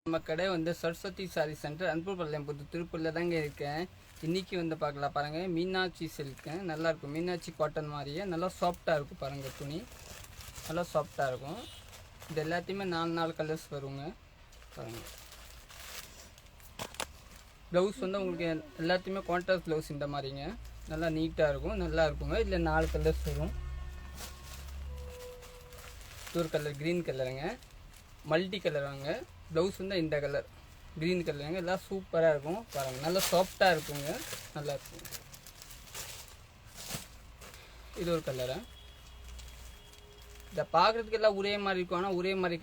நம்ம கடை வந்து சரஸ்வதி சாரி சென்டர் அன்புபாளையம் திருப்பூரில் தாங்க இருக்கேன். இன்றைக்கி வந்து பார்க்கலாம் பாருங்கள், மீனாட்சி சில்க்கு நல்லாயிருக்கும். மீனாட்சி காட்டன் மாதிரியே நல்லா சாஃப்டாக இருக்கும் பாருங்கள். துணி நல்லா சாஃப்டாக இருக்கும். இது எல்லாத்தையுமே 4 கலர்ஸ் வருங்க பாருங்கள். ப்ளவுஸ் வந்து உங்களுக்கு எல்லாத்தையுமே கான்ட்ராஸ்ட் ப்ளவுஸ் இந்த மாதிரிங்க நல்லா நீட்டாக இருக்கும், நல்லா இருக்குங்க. இதில் 4 கலர்ஸ் வரும். ஒரு கலர் க்ரீன் கலருங்க, மல்டி கலர் வாங்க. ப்ளவுஸ் வந்து இந்த கலர் க்ரீன் கலருங்க. எல்லாம் சூப்பராக இருக்கும் பாருங்கள், நல்லா சாஃப்டாக இருக்குங்க, நல்லா இருக்கும். இது ஒரு கலரு. இதை பார்க்குறதுக்கு எல்லாம் ஒரே மாதிரி இருக்கும், ஆனால் ஒரே மாதிரி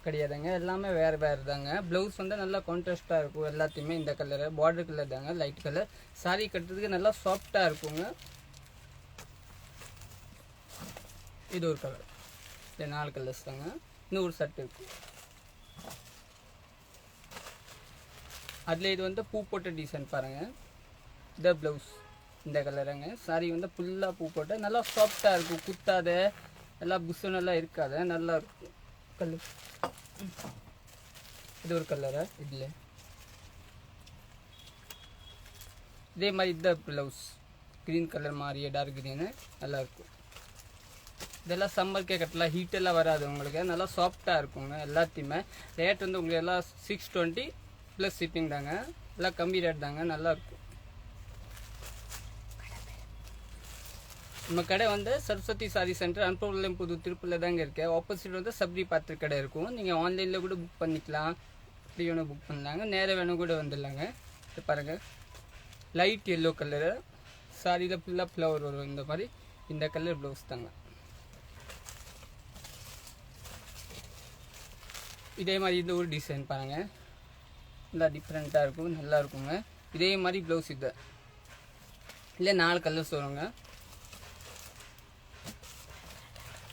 கிடையாதுங்க. எல்லாமே வேறு வேறு தாங்க. ப்ளவுஸ் வந்து நல்லா கான்ட்ராஸ்ட்டாக இருக்கும். எல்லாத்தையுமே இந்த கலரு பார்டர் கலர் தாங்க, லைட் கலர். சாரீ கட்டுறதுக்கு நல்லா சாஃப்டாக இருக்குங்க. இது ஒரு கலர். இது 4 கலர்ஸ் தாங்க. இன்னும் ஒரு செட் இருக்கும். அதில் இது வந்து பூ போட்ட டிசைன் பாருங்கள். இந்த ப்ளவுஸ் இந்த கலருங்க. சாரீ வந்து ஃபுல்லாக பூ போட்டு நல்லா சாஃப்டாக இருக்கும், குத்தாத எல்லாம் புஷ்ஷனெல்லாம் இருக்காது, நல்லா இருக்கும் கலர். இது ஒரு கலரு. இதில் இதே மாதிரி இந்த ப்ளவுஸ் க்ரீன் கலர் மாதிரியே டார்க் க்ரீனு நல்லாயிருக்கும். இதெல்லாம் சம்மருக்கே கட்டலாம், ஹீட்டெல்லாம் வராது உங்களுக்கு, நல்லா சாஃப்டாக இருக்குங்க. எல்லாத்தையுமே ரேட் வந்து உங்களுக்கு எல்லாம் 620 ப்ளஸ் ஷிப்பிங் தாங்க. எல்லாம் கம்மி ரேட் தாங்க, நல்லாயிருக்கும். நம்ம கடை வந்து சரஸ்வதி சாரி சென்டர் அன்புபாளையம் திருப்பூரில் தாங்க இருக்குது. ஆப்போசிட் வந்து சப்ரி பாத்திர கடை இருக்கும். நீங்கள் ஆன்லைனில் கூட புக் பண்ணிக்கலாம், அப்படி வேணும் புக் பண்ணலாங்க, நேராக வேணும் கூட வந்துடலாங்க. இது பாருங்கள், லைட் எல்லோ கலரு. சாரியில் ஃபுல்லாக ஃப்ளவர் வரும் இந்த மாதிரி. இந்த கலர் ப்ளவுஸ் தாங்க. இதே மாதிரி இந்த ஒரு டிசைன் பாருங்கள், நல்லா டிஃப்ரெண்ட்டாக இருக்கும், நல்லா இருக்குங்க. இதே மாதிரி ப்ளவுஸ் இது இல்லை 4 கலர்ஸ் வருங்க.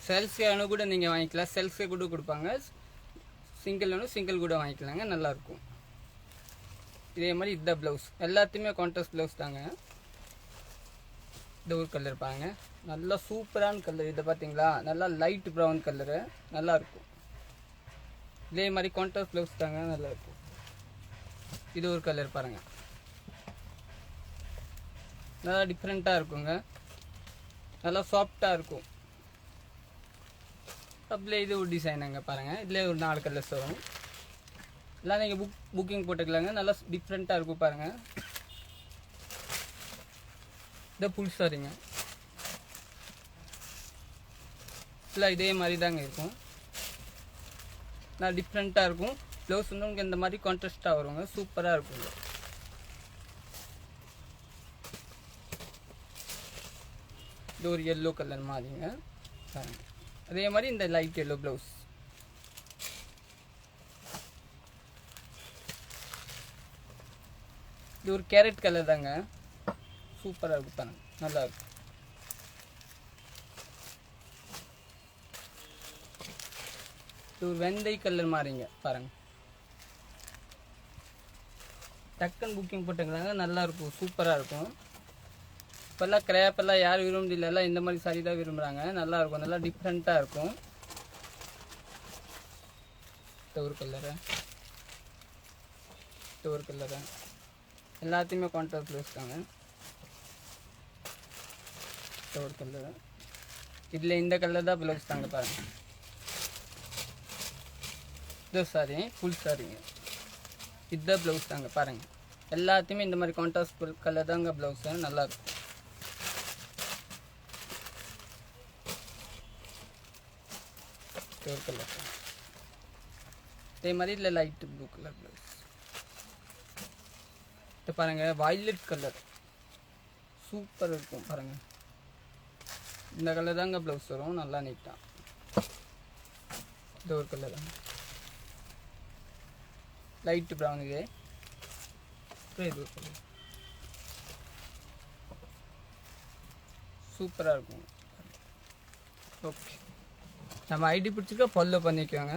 செல்ஸ்க்கு வேணும் கூட நீங்கள் வாங்கிக்கலாம், செல்ஸ்க்கு கூட கொடுப்பாங்க. சிங்கிள் வேணும் சிங்கிள் கூட வாங்கிக்கலாங்க, நல்லாயிருக்கும். இதே மாதிரி இந்த ப்ளவுஸ் எல்லாத்தையுமே கான்ட்ராஸ்ட் ப்ளவுஸ் தாங்க. இந்த ஒரு கலர் பாருங்க, நல்லா சூப்பரான கலர். இதை பார்த்தீங்களா, நல்லா லைட் ப்ரௌன் கலரு, நல்லாயிருக்கும். இதே மாதிரி கான்ட்ராஸ்ட் ப்ளவுஸ் தாங்க, நல்லாயிருக்கும். இது ஒரு கலர் பாருங்கள், நல்லா டிஃப்ரெண்ட்டாக இருக்குங்க, நல்லா சாஃப்டாக இருக்கும். அப்படியே இது ஒரு டிசைனுங்க பாருங்கள். இதில் ஒரு 4 கலர்ஸ் வரும். எல்லாம் நீங்கள் புக்கிங் போட்டுக்கலாங்க, நல்லா டிஃப்ரெண்ட்டாக இருக்கும் பாருங்கள். இந்த புல் சாரிங்க, இல்லை இதே மாதிரி தாங்க இருக்கும், நல்லா டிஃப்ரெண்ட்டாக இருக்கும். ப்ளவுஸ் வந்து உங்களுக்கு இந்த மாதிரி கான்ட்ராஸ்ட்டாக வருங்க, சூப்பராக இருக்குங்க. இது ஒரு எல்லோ கலர் மாதிரிங்க பாருங்கள். அதே மாதிரி இந்த லைட் எல்லோ ப்ளவுஸ். இது ஒரு கேரட் கலர் தாங்க, சூப்பராக இருக்கும் பாருங்க, நல்லா இருக்கும். இது ஒரு வெந்தய கலர் மாதிரிங்க பாருங்க. டக்குன்னு புக்கிங் போட்டுக்கிறாங்க, நல்லா இருக்கும், சூப்பராக இருக்கும். இப்போல்லாம் கிரேப்பெல்லாம் யாரும் விரும்புதில்லை, எல்லாம் இந்த மாதிரி சாரி தான் விரும்புகிறாங்க. நல்லாயிருக்கும், நல்லா டிஃப்ரெண்ட்டாக இருக்கும். ஒரு கலரு, ஒரு கலரு, எல்லாத்தையுமே கான்ட்ராஸ்ட் ப்ளவுஸ் தாங்க. ஒரு கலரு, இதில் இந்த கலர் தான் ப்ளவுஸ் தாங்க பாருங்கள். இது சாரி ஃபுல் சாரிங்க, இதுதான் ப்ளவுஸ் தாங்க பாருங்கள். எல்லாத்தையுமே இந்த மாதிரி கான்ட்ராஸ்ட் கலர் தாங்க ப்ளவுஸு, நல்லாயிருக்கும். ஒரு கலர் இதே மாதிரி இல்லை லைட் ப்ளூ கலர் ப்ளவுஸ். இது பாருங்கள், வயலட் கலர் சூப்பர் இருக்கும் பாருங்கள். இந்த கலர் தாங்க ப்ளவுஸ் வரும், நல்லா நீட்டாக. இது ஒரு கலர் லைட் ப்ரௌன். இது இது ஒரு கலர் சூப்பராக இருக்கும். ஓகே, நம்ம ஐடி பிடிச்சிருக்க ஃபாலோ பண்ணிக்கோங்க.